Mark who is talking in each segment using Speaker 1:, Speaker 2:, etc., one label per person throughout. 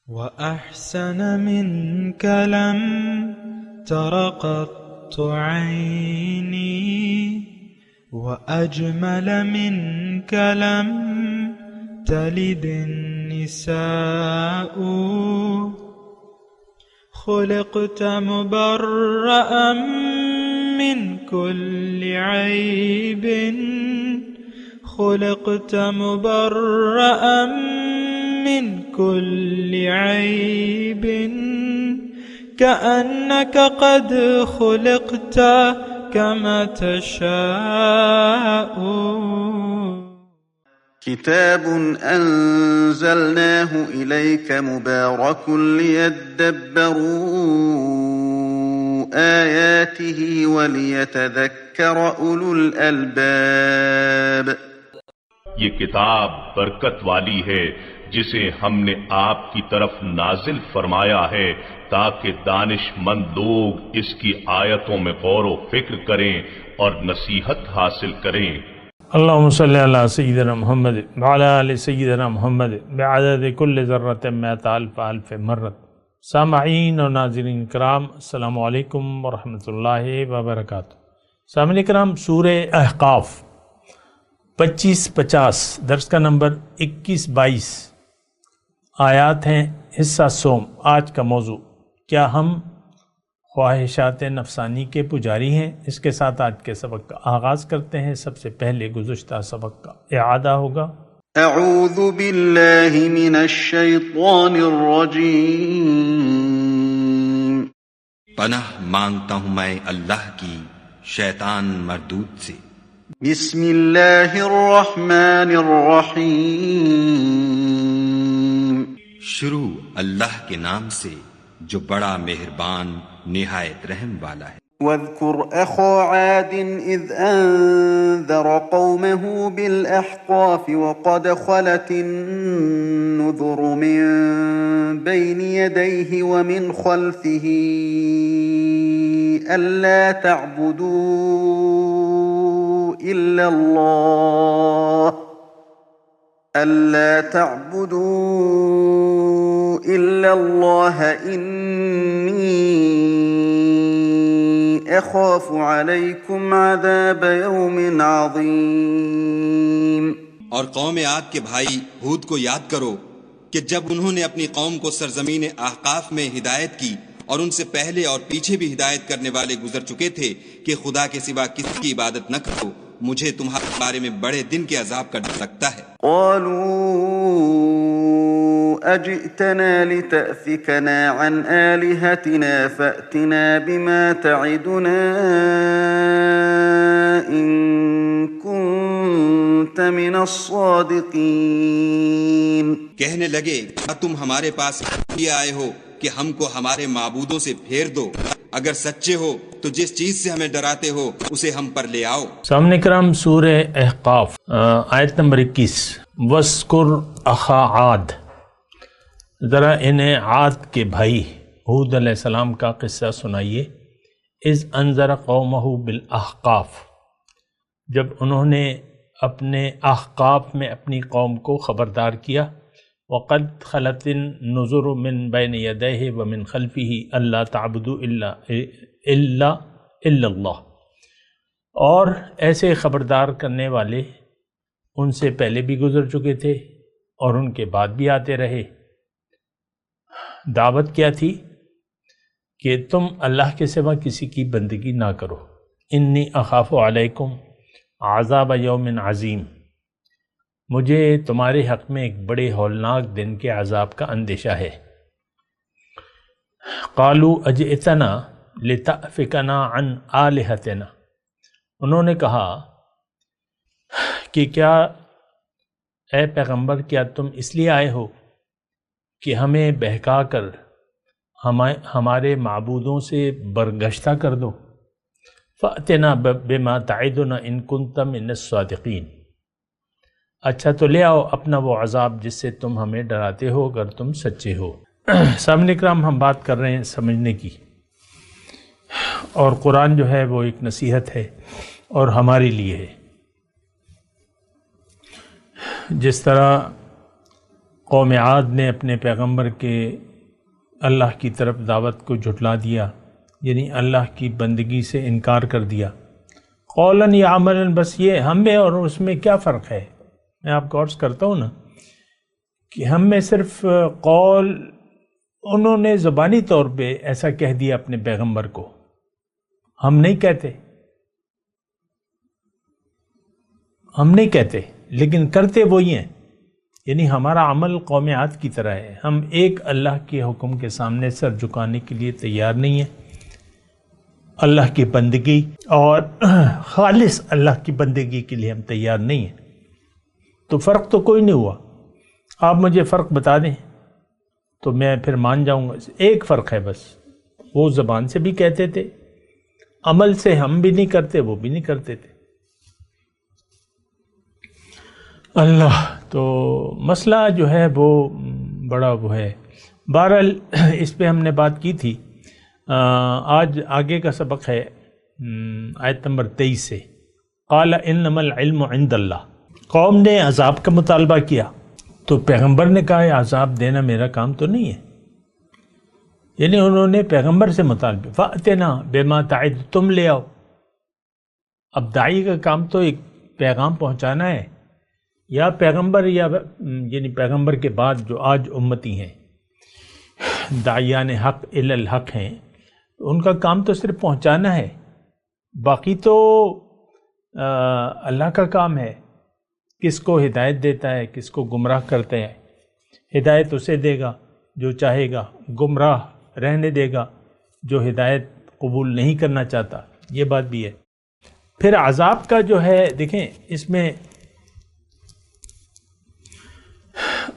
Speaker 1: وأحسن منك لم تر قط عيني وأجمل منك لم تلد النساء خلقت مبرأ من كل عيب خلقت مبرأ من كل عيب كأنك قد خلقت كما تشاء.
Speaker 2: كتاب أنزلناه إليك مبارك ليدبروا آياته وليتذكر أولو الألباب.
Speaker 3: یہ کتاب برکت والی ہے جسے ہم نے آپ کی طرف نازل فرمایا ہے تاکہ دانش مند لوگ اس کی آیتوں میں غور و فکر کریں اور نصیحت حاصل کریں.
Speaker 4: اللہم صلی علی سیدنا محمد وعلی آل سیدنا محمد بعدد کل ذرۃ مئۃ الف الف مرۃ. سامعین اور ناظرین کرام، السلام علیکم ورحمۃ اللہ وبرکاتہ. سامعین کرام، سورہ احقاف 25-50 درس کا نمبر 21-22 آیات ہیں، حصہ سوم. آج کا موضوع، کیا ہم خواہشات نفسانی کے پجاری ہیں؟ اس کے ساتھ آج کے سبق کا آغاز کرتے ہیں. سب سے پہلے گزشتہ سبق کا اعادہ ہوگا.
Speaker 2: اعوذ باللہ من الشیطان الرجیم.
Speaker 5: پناہ مانگتا ہوں میں اللہ کی شیطان مردود سے.
Speaker 2: بسم اللہ الرحمن الرحیم.
Speaker 5: شروع اللہ کے نام سے جو بڑا مہربان نہایت رحم والا ہے.
Speaker 2: واذکر اخا عاد اذ انذر قومه بالاحقاف وقد خلت النذر من بين يديه ومن خلفه ألا تعبدوا إلا الله إني أخاف عليكم عذاب يوم عظيم.
Speaker 5: اور قوم عاد کے بھائی ہود کو یاد کرو کہ جب انہوں نے اپنی قوم کو سرزمین احقاف میں ہدایت کی اور ان سے پہلے اور پیچھے بھی ہدایت کرنے والے گزر چکے تھے کہ خدا کے سوا کسی کی عبادت نہ کرو، مجھے تمہارے بارے میں بڑے دن کے عذاب کا ڈر لگتا ہے.
Speaker 2: قالوا اجئتنا لتأفكنا عن آلهتنا فأتنا بما تعدنا إن كنت من الصادقين.
Speaker 5: کہنے لگے، کیا تم ہمارے پاس یہ آئے ہو کہ ہم کو ہمارے معبودوں سے پھیر دو؟ اگر سچے ہو تو جس چیز سے ہمیں ڈراتے ہو اسے ہم پر لے آؤ.
Speaker 4: سامنے کرام، سورہ احقاف آیت نمبر 21. وَاذْكُرْ أَخَا عَاد، ذرا انہیں عاد کے بھائی ہود علیہ السلام کا قصہ سنائیے. اذ انذر قومہ بالاحقاف، جب انہوں نے اپنے احقاف میں اپنی قوم کو خبردار کیا. وقد خلت النذر من بین یدیہ ومن خلفہ الا تعبدوا الا اللہ، اور ایسے خبردار کرنے والے ان سے پہلے بھی گزر چکے تھے اور ان کے بعد بھی آتے رہے. دعوت کیا تھی کہ تم اللہ کے سوا کسی کی بندگی نہ کرو. انی اخاف علیکم عذاب یوم عظیم، مجھے تمہارے حق میں ایک بڑے ہولناک دن کے عذاب کا اندیشہ ہے. قالوا اجئتنا لتأفکنا عن آلہتنا، انہوں نے کہا کہ کیا اے پیغمبر، کیا تم اس لیے آئے ہو کہ ہمیں بہکا کر ہمارے معبودوں سے برگشتہ کر دو. فأتنا بما تعدنا ان کنت من الصادقین، اچھا تو لے آؤ اپنا وہ عذاب جس سے تم ہمیں ڈراتے ہو اگر تم سچے ہو. سامنے کرام، ہم بات کر رہے ہیں سمجھنے کی، اور قرآن جو ہے وہ ایک نصیحت ہے اور ہمارے لیے ہے. جس طرح قوم عاد نے اپنے پیغمبر کے اللہ کی طرف دعوت کو جھٹلا دیا، یعنی اللہ کی بندگی سے انکار کر دیا۔ قولاً یا عملاً، بس یہ ہم میں اور اس میں کیا فرق ہے؟ میں آپ کو عرض کرتا ہوں نا کہ ہم میں صرف قول، انہوں نے زبانی طور پہ ایسا کہہ دیا اپنے پیغمبر کو، ہم نہیں کہتے لیکن کرتے وہی ہیں، یعنی ہمارا عمل قوم عاد کی طرح ہے، ہم ایک اللہ کے حکم کے سامنے سر جھکانے کے لیے تیار نہیں ہیں، اللہ کی بندگی اور خالص اللہ کی بندگی کے لیے ہم تیار نہیں ہیں۔ تو فرق تو کوئی نہیں ہوا، آپ مجھے فرق بتا دیں تو میں پھر مان جاؤں گا۔ ایک فرق ہے بس، وہ زبان سے بھی کہتے تھے، عمل سے ہم بھی نہیں کرتے، وہ بھی نہیں کرتے تھے۔ اللہ، تو مسئلہ جو ہے وہ بڑا وہ ہے۔ بہرحال اس پہ ہم نے بات کی تھی۔ آج آگے کا سبق ہے آیت نمبر 23 سے، قال انما العلم عند اللہ۔ قوم نے عذاب کا مطالبہ کیا تو پیغمبر نے کہا عذاب دینا میرا کام تو نہیں ہے، یعنی انہوں نے پیغمبر سے مطالبہ، فأتنا بما تعد، تم لے آؤ۔ اب داعی کا کام تو ایک پیغام پہنچانا ہے، یا پیغمبر یعنی پیغمبر کے بعد جو آج امتی ہیں، داعیان حق الی الحق ہیں، ان کا کام تو صرف پہنچانا ہے، باقی تو اللہ کا کام ہے، کس کو ہدایت دیتا ہے، کس کو گمراہ کرتے ہیں، ہدایت اسے دے گا جو چاہے گا، گمراہ رہنے دے گا جو ہدایت قبول نہیں کرنا چاہتا، یہ بات بھی ہے۔ پھر عذاب کا جو ہے، دیکھیں اس میں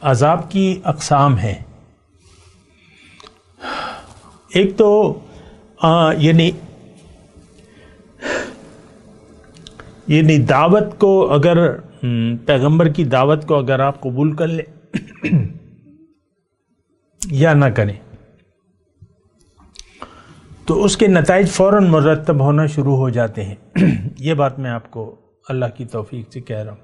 Speaker 4: عذاب کی اقسام ہیں۔ ایک تو یعنی دعوت کو، اگر پیغمبر کی دعوت کو اگر آپ قبول کر لیں یا نہ کریں تو اس کے نتائج فوراً مرتب ہونا شروع ہو جاتے ہیں۔ یہ بات میں آپ کو اللہ کی توفیق سے کہہ رہا ہوں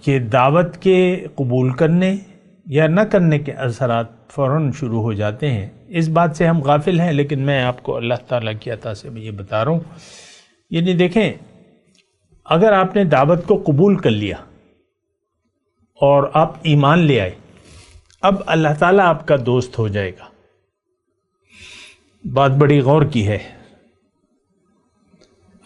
Speaker 4: کہ دعوت کے قبول کرنے یا نہ کرنے کے اثرات فوراً شروع ہو جاتے ہیں۔ اس بات سے ہم غافل ہیں، لیکن میں آپ کو اللہ تعالیٰ کی عطا سے میں یہ بتا رہا ہوں۔ یعنی دیکھیں، اگر آپ نے دعوت کو قبول کر لیا اور آپ ایمان لے آئے، اب اللہ تعالیٰ آپ کا دوست ہو جائے گا۔ بات بڑی غور کی ہے،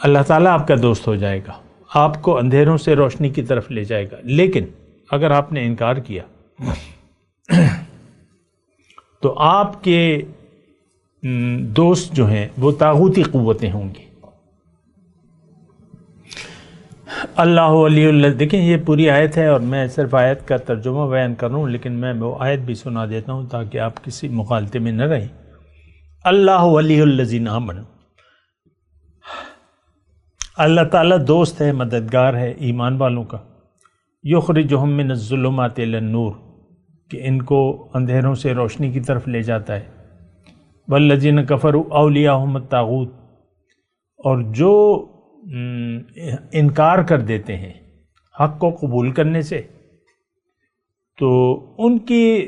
Speaker 4: اللہ تعالیٰ آپ کا دوست ہو جائے گا، آپ کو اندھیروں سے روشنی کی طرف لے جائے گا۔ لیکن اگر آپ نے انکار کیا تو آپ کے دوست جو ہیں وہ طاغوتی قوتیں ہوں گی۔ اللہ ولی اللہ، دیکھیں یہ پوری آیت ہے اور میں صرف آیت کا ترجمہ بیان کر رہا ہوں، لیکن میں وہ آیت بھی سنا دیتا ہوں تاکہ آپ کسی مغالطے میں نہ رہیں۔ اللہ ولی الذین آمنوا، اللہ تعالیٰ دوست ہے، مددگار ہے ایمان والوں کا۔ یخرجہم من الظلمات الی النور، کہ ان کو اندھیروں سے روشنی کی طرف لے جاتا ہے۔ والذین کفروا اولیاءہم الطاغوت، اور جو انکار کر دیتے ہیں حق کو قبول کرنے سے، تو ان کی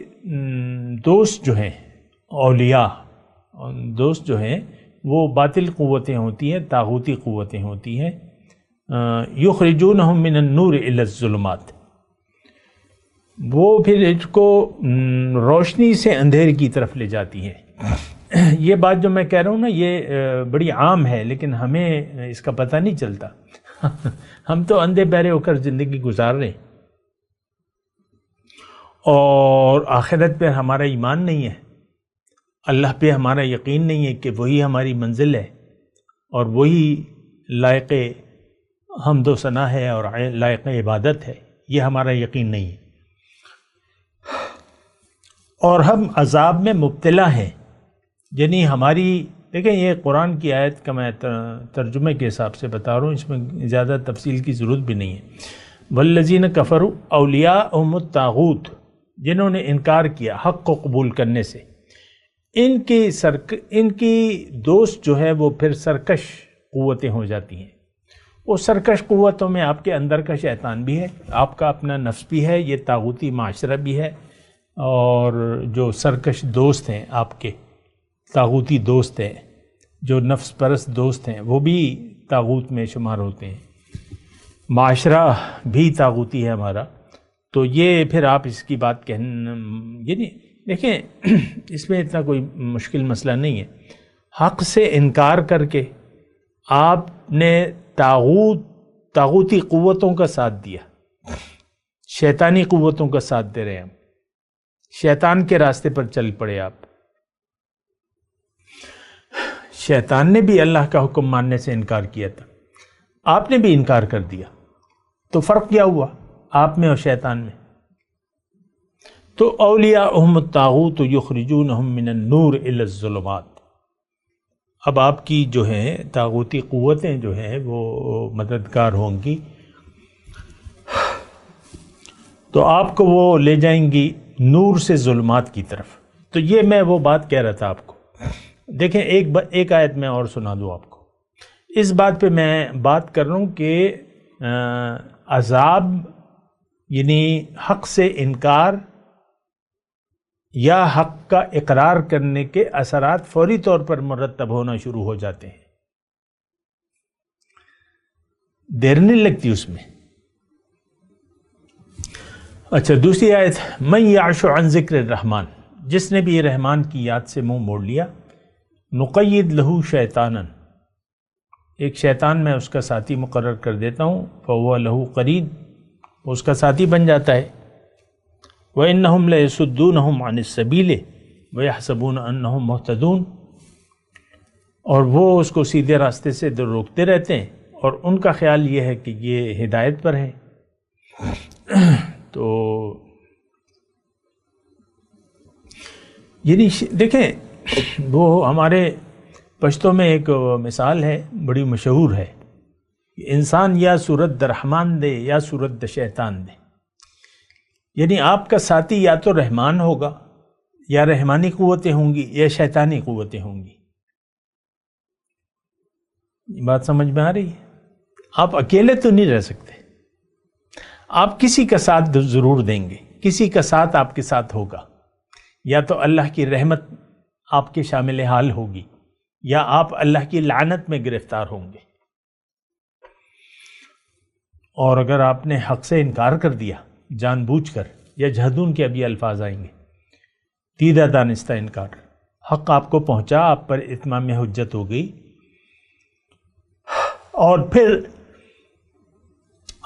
Speaker 4: دوست جو ہیں، اولیاء دوست جو ہیں، وہ باطل قوتیں ہوتی ہیں، طاغوتی قوتیں ہوتی ہیں۔ یخرجونہم من النور الی الظلمات، وہ پھر اس کو روشنی سے اندھیرے کی طرف لے جاتی ہیں۔ یہ بات جو میں کہہ رہا ہوں نا، یہ بڑی عام ہے، لیکن ہمیں اس کا پتہ نہیں چلتا۔ ہم تو اندھے بہرے ہو کر زندگی گزار رہے ہیں، اور آخرت پہ ہمارا ایمان نہیں ہے، اللہ پہ ہمارا یقین نہیں ہے کہ وہی ہماری منزل ہے اور وہی لائق حمد و ثنا ہے اور لائق عبادت ہے، یہ ہمارا یقین نہیں ہے، اور ہم عذاب میں مبتلا ہیں۔ یعنی ہماری، دیکھیں یہ قرآن کی آیت کا میں ترجمے کے حساب سے بتا رہا ہوں، اس میں زیادہ تفصیل کی ضرورت بھی نہیں ہے۔ والذین کفروا اولیاءہم الطاغوت، جنہوں نے انکار کیا حق کو قبول کرنے سے، ان کی دوست جو ہے وہ پھر سرکش قوتیں ہو جاتی ہیں، وہ سرکش قوتوں میں آپ کے اندر کا شیطان بھی ہے، آپ کا اپنا نفس بھی ہے، یہ طاغوتی معاشرہ بھی ہے، اور جو سرکش دوست ہیں آپ کے، طاغوتی دوست ہیں، جو نفس پرست دوست ہیں، وہ بھی طاغوت میں شمار ہوتے ہیں، معاشرہ بھی طاغوتی ہے ہمارا۔ تو یہ پھر آپ اس کی بات کہنا، یعنی دیکھیں اس میں اتنا کوئی مشکل مسئلہ نہیں ہے۔ حق سے انکار کر کے آپ نے طاغوتی قوتوں کا ساتھ دیا، شیطانی قوتوں کا ساتھ دے رہے ہیں، ہم شیطان کے راستے پر چل پڑے آپ۔ شیطان نے بھی اللہ کا حکم ماننے سے انکار کیا تھا، آپ نے بھی انکار کر دیا، تو فرق کیا ہوا آپ میں اور شیطان میں؟ تو اولیاءہم الطاغوت یخرجونہم من النور الی الظلمات۔ اب آپ کی جو ہیں طاغوتی قوتیں جو ہیں وہ مددگار ہوں گی، تو آپ کو وہ لے جائیں گی نور سے ظلمات کی طرف۔ تو یہ میں وہ بات کہہ رہا تھا آپ کو۔ دیکھیں ایک آیت میں اور سنا دوں آپ کو، اس بات پہ میں بات کر رہا ہوں کہ عذاب یعنی حق سے انکار یا حق کا اقرار کرنے کے اثرات فوری طور پر مرتب ہونا شروع ہو جاتے ہیں، دیر نہیں لگتی اس میں۔ اچھا دوسری آیت، من یعش عن ذکر الرحمن، جس نے بھی رحمان کی یاد سے منہ موڑ لیا، نقید لہو شیطانا، ایک شیطان میں اس کا ساتھی مقرر کر دیتا ہوں، فہو لہو قرین، اس کا ساتھی بن جاتا ہے۔ وَإِنَّهُمْ لَيَصُدُّونَهُمْ عَنِ السَّبِيلِ وَيَحْسَبُونَ أَنَّهُمْ مُهْتَدُونَ، اور وہ اس کو سیدھے راستے سے روکتے رہتے ہیں اور ان کا خیال یہ ہے کہ یہ ہدایت پر ہے۔ تو یعنی دیکھیں وہ ہمارے پشتوں میں ایک مثال ہے بڑی مشہور ہے، انسان یا صورت در رحمان دے یا صورت در شیطان دے، یعنی آپ کا ساتھی یا تو رحمان ہوگا یا رحمانی قوتیں ہوں گی یا شیطانی قوتیں ہوں گی۔ بات سمجھ میں آ رہی ہے؟ آپ اکیلے تو نہیں رہ سکتے، آپ کسی کا ساتھ ضرور دیں گے، کسی کا ساتھ آپ کے ساتھ ہوگا، یا تو اللہ کی رحمت آپ کے شامل حال ہوگی یا آپ اللہ کی لعنت میں گرفتار ہوں گے۔ اور اگر آپ نے حق سے انکار کر دیا جان بوجھ کر، یا جہدون کے ابھی الفاظ آئیں گے، دیدہ دانستہ انکار، حق آپ کو پہنچا، آپ پر اتمام حجت ہو گئی، اور پھر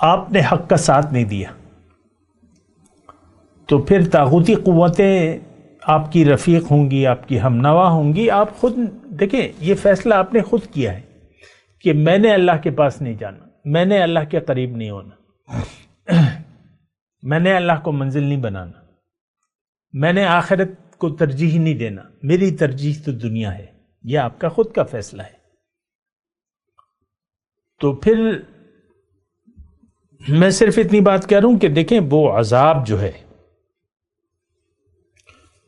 Speaker 4: آپ نے حق کا ساتھ نہیں دیا، تو پھر طاغوتی قوتیں آپ کی رفیق ہوں گی، آپ کی ہمنوا ہوں گی۔ آپ خود دیکھیں یہ فیصلہ آپ نے خود کیا ہے کہ میں نے اللہ کے پاس نہیں جانا، میں نے اللہ کے قریب نہیں ہونا، میں نے اللہ کو منزل نہیں بنانا، میں نے آخرت کو ترجیح نہیں دینا، میری ترجیح تو دنیا ہے۔ یہ آپ کا خود کا فیصلہ ہے۔ تو پھر میں صرف اتنی بات کہہ رہا ہوں کہ دیکھیں وہ عذاب جو ہے،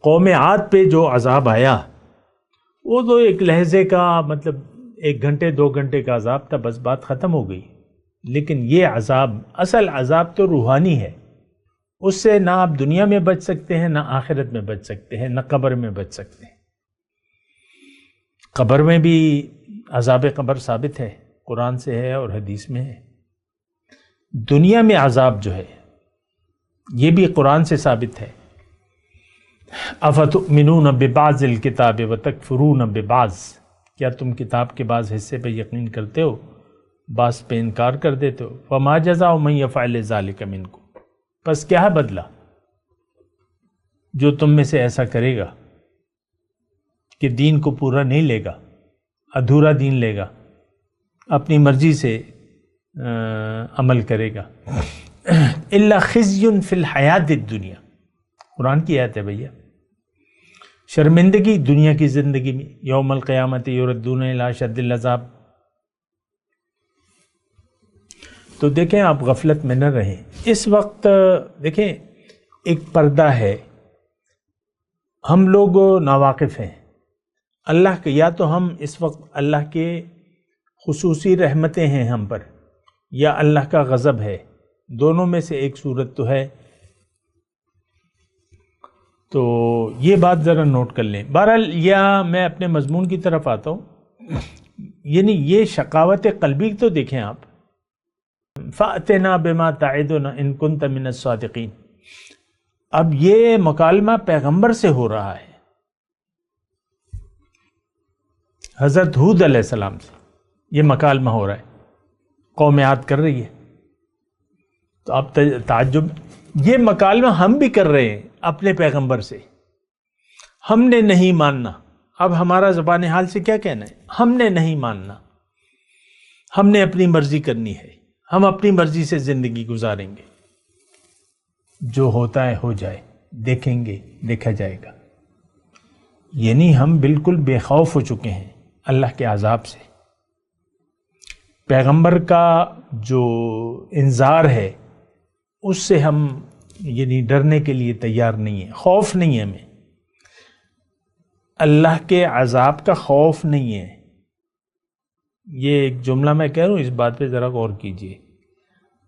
Speaker 4: قوم عاد پہ جو عذاب آیا وہ تو ایک لہجے کا، مطلب 1 گھنٹے 2 گھنٹے کا عذاب تھا، بس بات ختم ہو گئی۔ لیکن یہ عذاب، اصل عذاب تو روحانی ہے، اس سے نہ آپ دنیا میں بچ سکتے ہیں، نہ آخرت میں بچ سکتے ہیں، نہ قبر میں بچ سکتے ہیں۔ قبر میں بھی عذاب قبر ثابت ہے، قرآن سے ہے اور حدیث میں ہے۔ دنیا میں عذاب جو ہے یہ بھی قرآن سے ثابت ہے۔ افتؤمنون ببعض الکتاب وتکفرون ببعض، کیا تم کتاب کے بعض حصے پہ یقین کرتے ہو، بعض پہ انکار کر دیتے ہو؟ فما جزاء من یفعل ذلک منکم، پس کیا بدلہ جو تم میں سے ایسا کرے گا کہ دین کو پورا نہیں لے گا، ادھورا دین لے گا، اپنی مرضی سے عمل کرے گا۔ الا خزی فی الحیات الدنیا، قرآن کی آیت ہے بھیا، شرمندگی دنیا کی زندگی میں، یوم القیامت یردون الی اشد العذاب۔ تو دیکھیں آپ غفلت میں نہ رہیں۔ اس وقت دیکھیں ایک پردہ ہے، ہم لوگ ناواقف ہیں اللہ کے، یا تو ہم اس وقت اللہ کے خصوصی رحمتیں ہیں ہم پر، یا اللہ کا غضب ہے، دونوں میں سے ایک صورت تو ہے۔ تو یہ بات ذرا نوٹ کر لیں۔ بہرحال یا میں اپنے مضمون کی طرف آتا ہوں، یعنی یہ شقاوت قلبی تو دیکھیں آپ، فَأْتِنَا بِمَا تَعِدُنَا إِن كُنْتَ مِنَ الصَّادِقِينَ۔ اب یہ مکالمہ پیغمبر سے ہو رہا ہے، حضرت ہود علیہ السلام سے یہ مکالمہ ہو رہا ہے، قوم عاد کر رہی ہے۔ تو اب تعجب، یہ مکالمہ ہم بھی کر رہے ہیں اپنے پیغمبر سے، ہم نے نہیں ماننا۔ اب ہمارا زبان حال سے کیا کہنا ہے؟ ہم نے نہیں ماننا، ہم نے اپنی مرضی کرنی ہے، ہم اپنی مرضی سے زندگی گزاریں گے، جو ہوتا ہے ہو جائے، دیکھیں گے، دیکھا جائے گا۔ یعنی ہم بالکل بے خوف ہو چکے ہیں اللہ کے عذاب سے۔ پیغمبر کا جو انذار ہے اس سے ہم یعنی ڈرنے کے لیے تیار نہیں ہیں، خوف نہیں ہے ہمیں، اللہ کے عذاب کا خوف نہیں ہے۔ یہ ایک جملہ میں کہہ رہا ہوں، اس بات پہ ذرا غور کیجئے،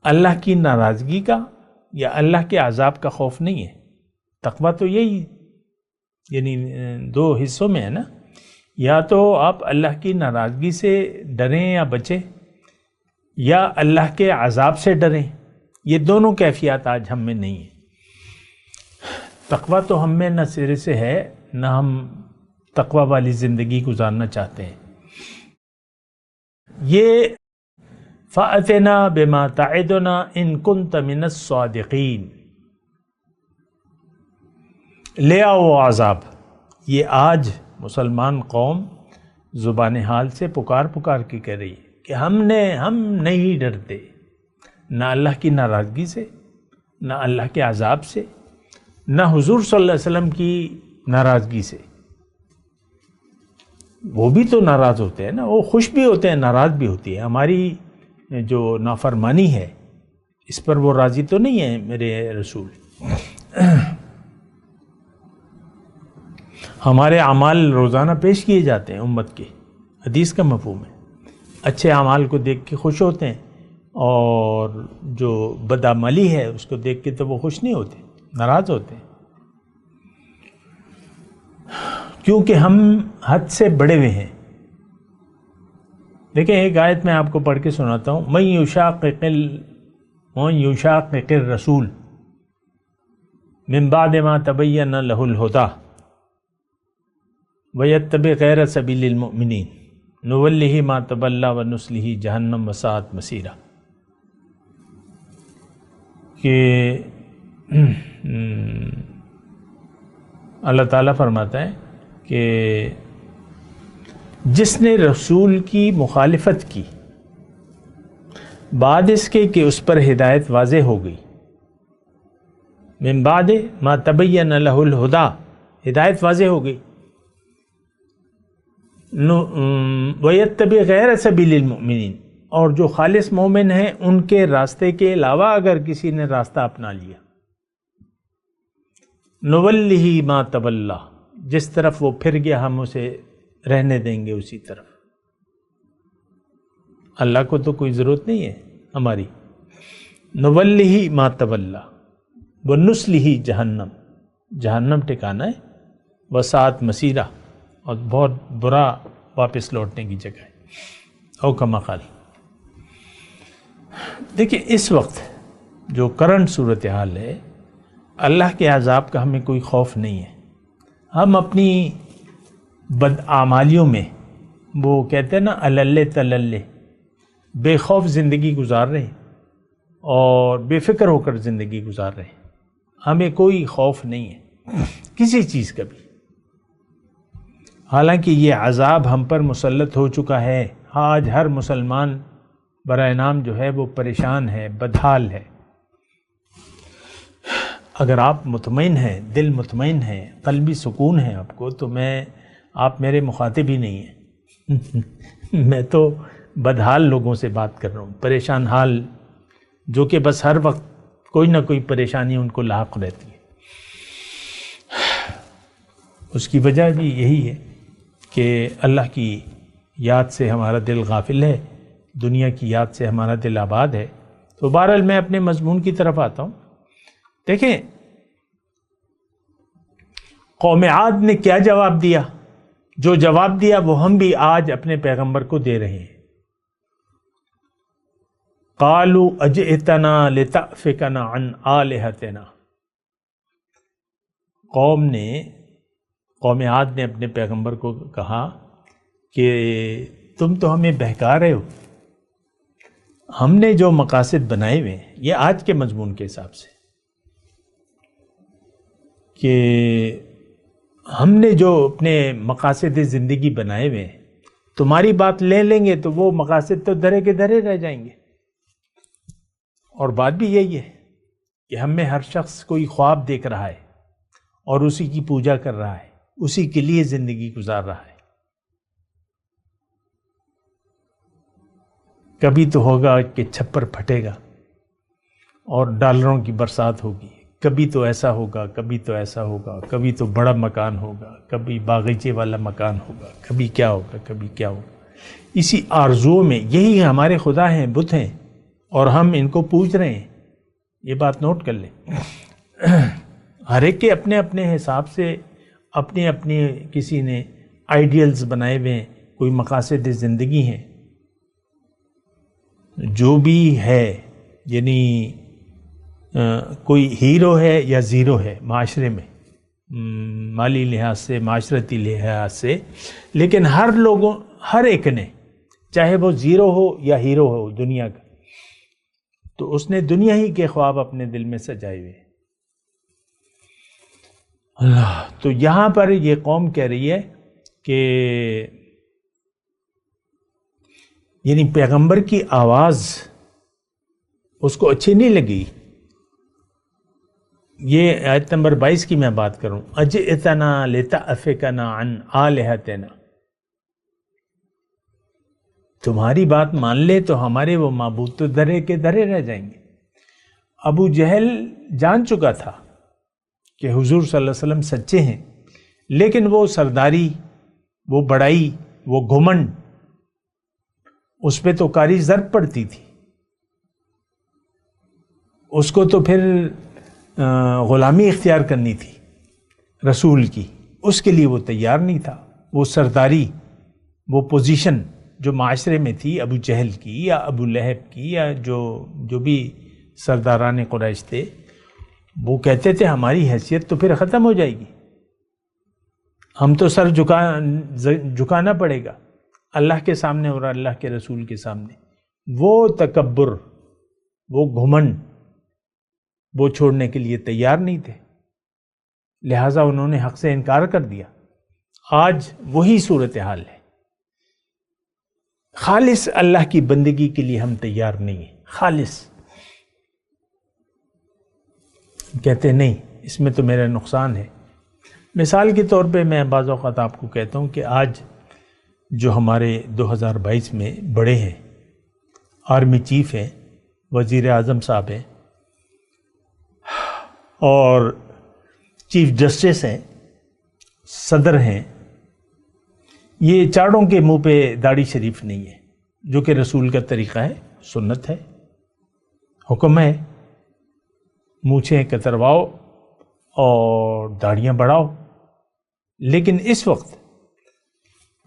Speaker 4: اللہ کی ناراضگی کا یا اللہ کے عذاب کا خوف نہیں ہے۔ تقویٰ تو یہی یعنی دو حصوں میں ہے نا، یا تو آپ اللہ کی ناراضگی سے ڈریں یا بچیں، یا اللہ کے عذاب سے ڈریں۔ یہ دونوں کیفیات آج ہم میں نہیں ہیں۔ تقویٰ تو ہم میں نہ سرے سے ہے، نہ ہم تقویٰ والی زندگی گزارنا چاہتے ہیں۔ یہ فَأْتِنَا بِمَا تَعِدُنَا إِن كُنْتَ مِنَ الصَّادِقِينَ، لے آؤ عذاب۔ یہ آج مسلمان قوم زبان حال سے پکار کے کہہ رہی ہے کہ ہم نہیں ڈرتے، نہ اللہ کی ناراضگی سے، نہ اللہ کے عذاب سے، نہ حضور صلی اللہ علیہ وسلم کی ناراضگی سے۔ وہ بھی تو ناراض ہوتے ہیں نا، وہ خوش بھی ہوتے ہیں، ناراض بھی ہوتی ہے۔ ہماری جو نافرمانی ہے اس پر وہ راضی تو نہیں ہے میرے رسول۔ ہمارے اعمال روزانہ پیش کیے جاتے ہیں امت کے، حدیث کا مفہوم ہے۔ اچھے اعمال کو دیکھ کے خوش ہوتے ہیں، اور جو بدعملی ہے اس کو دیکھ کے تو وہ خوش نہیں ہوتے، ناراض ہوتے ہیں، کیونکہ ہم حد سے بڑے ہوئے ہیں۔ دیکھیں ایک آیت میں آپ کو پڑھ کے سناتا ہوں، من یشاقق الرسول من بعد ما تبین له الہدی ویتبع غیر سبیل المؤمنین نولہ ما تولی ونصلہ جہنم وساءت مصیرا، کہ اللہ تعالیٰ فرماتا ہے کہ جس نے رسول کی مخالفت کی بعد اس کے کہ اس پر ہدایت واضح ہو گئی، من بعد ما تبین لہ الہدی، ہدایت واضح ہو گئی، وَيَتَّبِعْ غَيْرَ سَبِيلِ الْمُؤْمِنِينَ، اور جو خالص مومن ہیں ان کے راستے کے علاوہ اگر کسی نے راستہ اپنا لیا، نُوَلِّهِ مَا تَوَلَّى، جس طرف وہ پھر گیا ہم اسے رہنے دیں گے اسی طرف۔ اللہ کو تو کوئی ضرورت نہیں ہے ہماری۔ نُوَلِّهِ مَا تَوَلَّى وَنُصْلِهِ جہنم، جہنم ٹھکانا ہے، وساءت مصیرا، اور بہت برا واپس لوٹنے کی جگہ ہے، او کما قال۔ دیکھیں اس وقت جو کرنٹ صورتحال ہے، اللہ کے عذاب کا ہمیں کوئی خوف نہیں ہے۔ ہم اپنی بدعمالیوں میں وہ کہتے ہیں نا اللے تللے، بے خوف زندگی گزار رہے ہیں اور بے فکر ہو کر زندگی گزار رہے ہیں۔ ہمیں کوئی خوف نہیں ہے کسی چیز کا بھی، حالانکہ یہ عذاب ہم پر مسلط ہو چکا ہے۔ آج ہر مسلمان برائے نام جو ہے وہ پریشان ہے، بدحال ہے۔ اگر آپ مطمئن ہیں، دل مطمئن ہے، قلبی سکون ہے آپ کو، تو آپ میرے مخاطب ہی نہیں ہیں۔ میں تو بدحال لوگوں سے بات کر رہا ہوں، پریشان حال، جو کہ بس ہر وقت کوئی نہ کوئی پریشانی ان کو لاحق رہتی ہے۔ اس کی وجہ بھی یہی ہے کہ اللہ کی یاد سے ہمارا دل غافل ہے، دنیا کی یاد سے ہمارا دل آباد ہے۔ تو بہرحال میں اپنے مضمون کی طرف آتا ہوں۔ دیکھیں قوم عاد نے کیا جواب دیا، جو جواب دیا وہ ہم بھی آج اپنے پیغمبر کو دے رہے ہیں۔ قالوا اجئتنا لتأفکنا عن آلہتنا، قوم عاد نے اپنے پیغمبر کو کہا کہ تم تو ہمیں بہکا رہے ہو، ہم نے جو مقاصد بنائے ہوئے ہیں، یہ آج کے مضمون کے حساب سے، کہ ہم نے جو اپنے مقاصد زندگی بنائے ہوئے ہیں، تمہاری بات لے لیں گے تو وہ مقاصد تو دھرے کے دھرے رہ جائیں گے۔ اور بات بھی یہی ہے کہ ہم میں ہر شخص کوئی خواب دیکھ رہا ہے اور اسی کی پوجا کر رہا ہے، اسی کے لیے زندگی گزار رہا ہے۔ کبھی تو ہوگا کہ چھپر پھٹے گا اور ڈالروں کی برسات ہوگی، کبھی تو ایسا ہوگا، کبھی تو ایسا ہوگا، کبھی تو بڑا مکان ہوگا، کبھی باغیچے والا مکان ہوگا، کبھی کیا ہوگا، کبھی کیا ہوگا۔ اسی آرزوؤں میں یہی ہمارے خدا ہیں، بت ہیں، اور ہم ان کو پوج رہے ہیں۔ یہ بات نوٹ کر لیں۔ ہر ایک کے اپنے اپنے حساب سے اپنے اپنے کسی نے آئیڈیلز بنائے ہوئے ہیں، کوئی مقاصد زندگی ہیں۔ جو بھی ہے، یعنی کوئی ہیرو ہے یا زیرو ہے معاشرے میں، مالی لحاظ سے، معاشرتی لحاظ سے، لیکن ہر ایک نے، چاہے وہ زیرو ہو یا ہیرو ہو دنیا کا، تو اس نے دنیا ہی کے خواب اپنے دل میں سجائے ہوئے۔ اللہ، تو یہاں پر یہ قوم کہہ رہی ہے کہ یعنی پیغمبر کی آواز اس کو اچھی نہیں لگی۔ یہ آیت نمبر 22 کی میں بات کروں، اجئتنا لتأفکنا عن آلہتنا، تمہاری بات مان لے تو ہمارے وہ معبود تو دھرے کے دھرے رہ جائیں گے۔ ابو جہل جان چکا تھا کہ حضور صلی اللہ علیہ وسلم سچے ہیں، لیکن وہ سرداری، وہ بڑائی، وہ گھمنڈ، اس پہ تو کاری ضرب پڑتی تھی۔ اس کو تو پھر غلامی اختیار کرنی تھی رسول کی، اس کے لیے وہ تیار نہیں تھا۔ وہ سرداری، وہ پوزیشن جو معاشرے میں تھی ابو جہل کی یا ابو لہب کی یا جو بھی سرداران قریش تھے، وہ کہتے تھے ہماری حیثیت تو پھر ختم ہو جائے گی، ہم تو سر جھکانا پڑے گا اللہ کے سامنے اور اللہ کے رسول کے سامنے۔ وہ تکبر، وہ گھمنڈ، وہ چھوڑنے کے لیے تیار نہیں تھے، لہٰذا انہوں نے حق سے انکار کر دیا۔ آج وہی صورتحال ہے، خالص اللہ کی بندگی کے لیے ہم تیار نہیں ہیں۔ خالص کہتے نہیں، اس میں تو میرا نقصان ہے۔ مثال کے طور پہ میں بعض اوقات آپ کو کہتا ہوں کہ آج جو ہمارے 2022 میں بڑے ہیں، آرمی چیف ہیں، وزیر اعظم صاحب ہیں، اور چیف جسٹس ہیں، صدر ہیں، یہ چاروں کے منہ پہ داڑھی شریف نہیں ہے، جو کہ رسول کا طریقہ ہے، سنت ہے، حکم ہے، مونچھیں کترواؤ اور داڑھیاں بڑھاؤ۔ لیکن اس وقت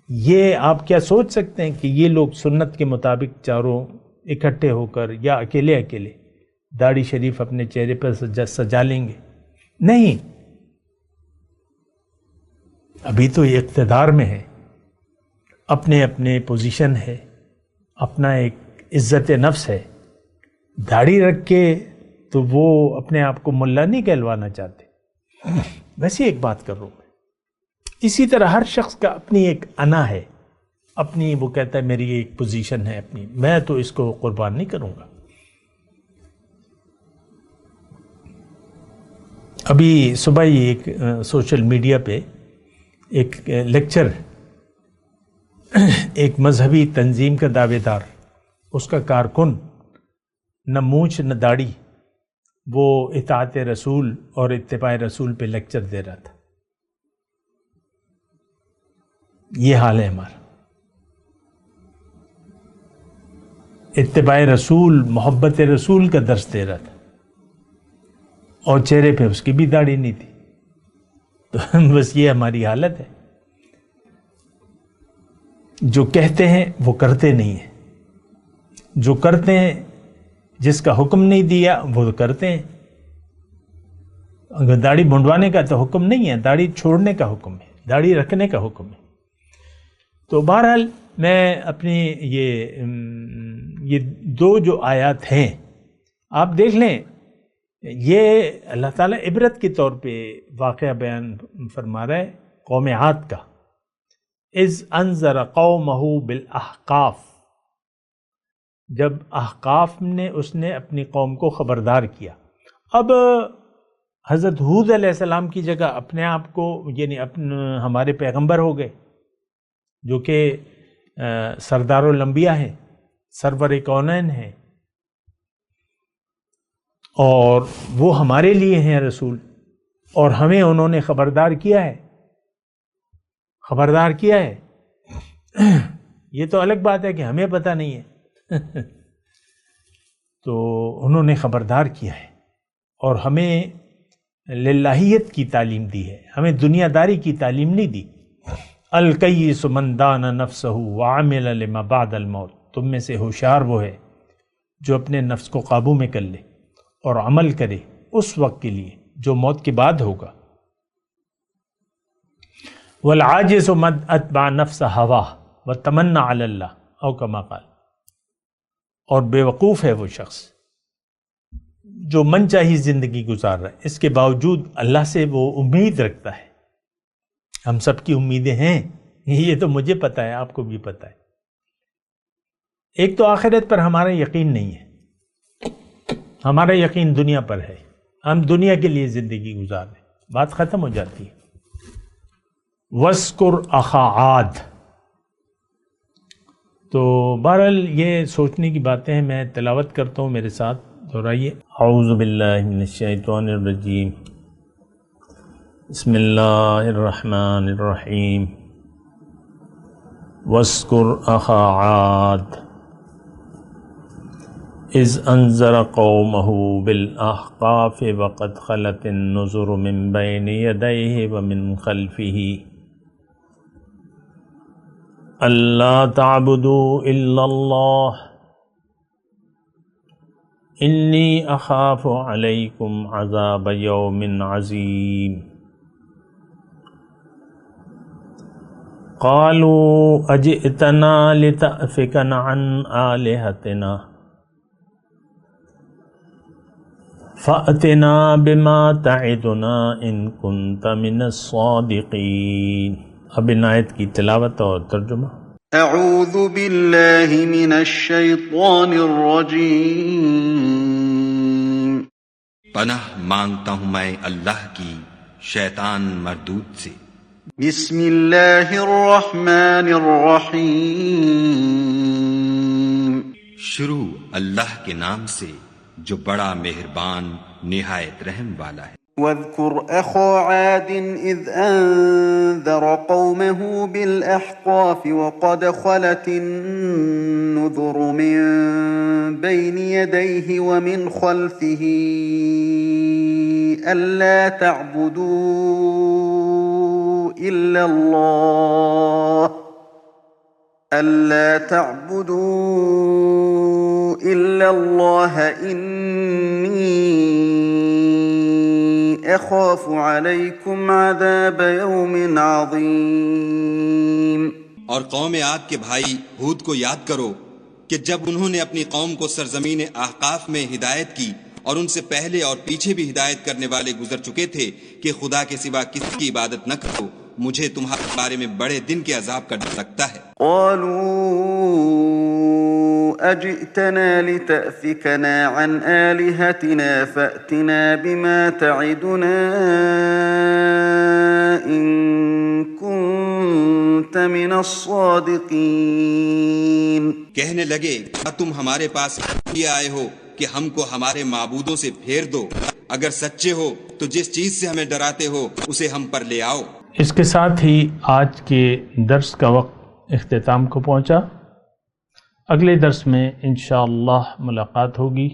Speaker 4: یہ آپ کیا سوچ سکتے ہیں کہ یہ لوگ سنت کے مطابق چاروں اکٹھے ہو کر یا اکیلے اکیلے داڑھی شریف اپنے چہرے پر سجا لیں گے؟ نہیں، ابھی تو یہ اقتدار میں ہے، اپنے اپنے پوزیشن ہے، اپنا ایک عزت نفس ہے، داڑھی رکھ کے تو وہ اپنے آپ کو ملا نہیں کہلوانا چاہتے۔ ویسے ایک بات کر رہا ہوں میں، اسی طرح ہر شخص کا اپنی ایک انا ہے، اپنی، وہ کہتا ہے میری ایک پوزیشن ہے اپنی، میں تو اس کو قربان نہیں کروں گا۔ ابھی صبح ہی ایک سوشل میڈیا پہ ایک لیکچر، ایک مذہبی تنظیم کا دعوے دار، اس کا کارکن، نہ مونچھ نہ داڑھی، وہ اطاعت رسول اور اتباع رسول پہ لیکچر دے رہا تھا۔ یہ حال ہے ہمارا۔ اتباع رسول، محبت رسول کا درس دے رہا تھا، اور چہرے پہ اس کی بھی داڑھی نہیں تھی. تو بس یہ ہماری حالت ہے، جو کہتے ہیں وہ کرتے نہیں ہیں، جو کرتے ہیں جس کا حکم نہیں دیا وہ کرتے ہیں. اگر داڑھی منڈوانے کا تو حکم نہیں ہے، داڑھی چھوڑنے کا حکم ہے، داڑھی رکھنے کا حکم ہے. تو بہرحال میں اپنی یہ دو جو آیات ہیں آپ دیکھ لیں، یہ اللہ تعالیٰ عبرت کے طور پہ واقعہ بیان فرما رہا ہے قوم عاد کا. اذ انذر قومہ بالاحقاف، جب احقاف نے اس نے اپنی قوم کو خبردار کیا. اب حضرت ہود علیہ السلام کی جگہ اپنے آپ کو یعنی ہمارے پیغمبر ہو گئے جو کہ سردار الانبیاء ہیں، سرور کونین ہیں، اور وہ ہمارے لیے ہیں رسول، اور ہمیں انہوں نے خبردار کیا ہے. یہ تو الگ بات ہے کہ ہمیں پتہ نہیں ہے. تو انہوں نے خبردار کیا ہے اور ہمیں للہیت کی تعلیم دی ہے، ہمیں دنیا داری کی تعلیم نہیں دی. الکیس من دان نفسہ وعمل لما بعد الموت، تم میں سے ہوشیار وہ ہے جو اپنے نفس کو قابو میں کر لے اور عمل کرے اس وقت کے لیے جو موت کے بعد ہوگا. والعاجز من اتبع نفس ہواہ وتمنى علی اللہ او کما قال، اور بے وقوف ہے وہ شخص جو من چاہی زندگی گزار رہا ہے، اس کے باوجود اللہ سے وہ امید رکھتا ہے. ہم سب کی امیدیں ہیں، یہ تو مجھے پتہ ہے، آپ کو بھی پتہ ہے. ایک تو آخرت پر ہمارا یقین نہیں ہے، ہمارا یقین دنیا پر ہے، ہم دنیا کے لیے زندگی گزار رہے ہیں، بات ختم ہو جاتی ہے. وَاذْكُرْ أَخَا عَادٍ، تو بہرحال یہ سوچنے کی باتیں ہیں. میں تلاوت کرتا ہوں، میرے ساتھ دہرائیے. اعوذ باللہ من الشیطان الرجیم، بسم اللہ الرحمن الرحیم. وَاذْكُرْ أَخَا عَادٍ اذ انذر قومہ بالأحقاف وقد خلت النذر من بین یدیہ ومن خلفہ اللہ تعبدوا الا اللہ انی اخاف علیکم عذاب یوم عظیم. قالوا اجئتنا لتأفکنا عن آلہتنا فأتنا بما تعدنا ان كنت من الصادقین. اب ان آیت کی تلاوت اور ترجمہ.
Speaker 2: اعوذ باللہ من الشیطان الرجیم.
Speaker 5: پناہ مانگتا ہوں میں اللہ کی شیطان مردود سے.
Speaker 2: بسم اللہ الرحمن الرحیم.
Speaker 5: شروع اللہ کے نام سے جو بڑا مہربان نہایت رحم والا ہے.
Speaker 2: واذكر أخا عاد إذ أنذر قومه بالأحقاف وقد خلت النذر من بين يديه ومن خلفه ألا تعبدوا إلا الله إني اخاف علیکم عذاب یوم عظیم.
Speaker 5: اور قوم عاد کے بھائی ہود کو یاد کرو کہ جب انہوں نے اپنی قوم کو سرزمین احقاف میں ہدایت کی اور ان سے پہلے اور پیچھے بھی ہدایت کرنے والے گزر چکے تھے کہ خدا کے سوا کسی کی عبادت نہ کرو، مجھے تمہارے بارے میں بڑے دن کے عذاب کا ڈر لگتا ہے.
Speaker 2: قالوا اجئتنا لتأفکنا عن آلہتنا فأتنا بما تعدنا ان كنت من الصادقین.
Speaker 5: کہنے لگے کیا تم ہمارے پاس لیے آئے ہو کہ ہم کو ہمارے معبودوں سے پھیر دو؟ اگر سچے ہو تو جس چیز سے ہمیں ڈراتے ہو اسے ہم پر لے آؤ.
Speaker 4: اس کے ساتھ ہی آج کے درس کا وقت اختتام کو پہنچا. اگلے درس میں انشاءاللہ ملاقات ہوگی۔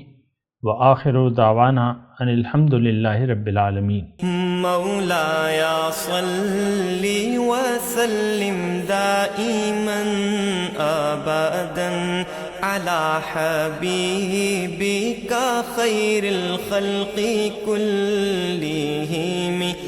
Speaker 4: وآخر دعوانا ان الحمد للہ رب العالمین۔
Speaker 6: مولاي صل وسلم دائما ابدا على حبيبك خير الخلق كلهم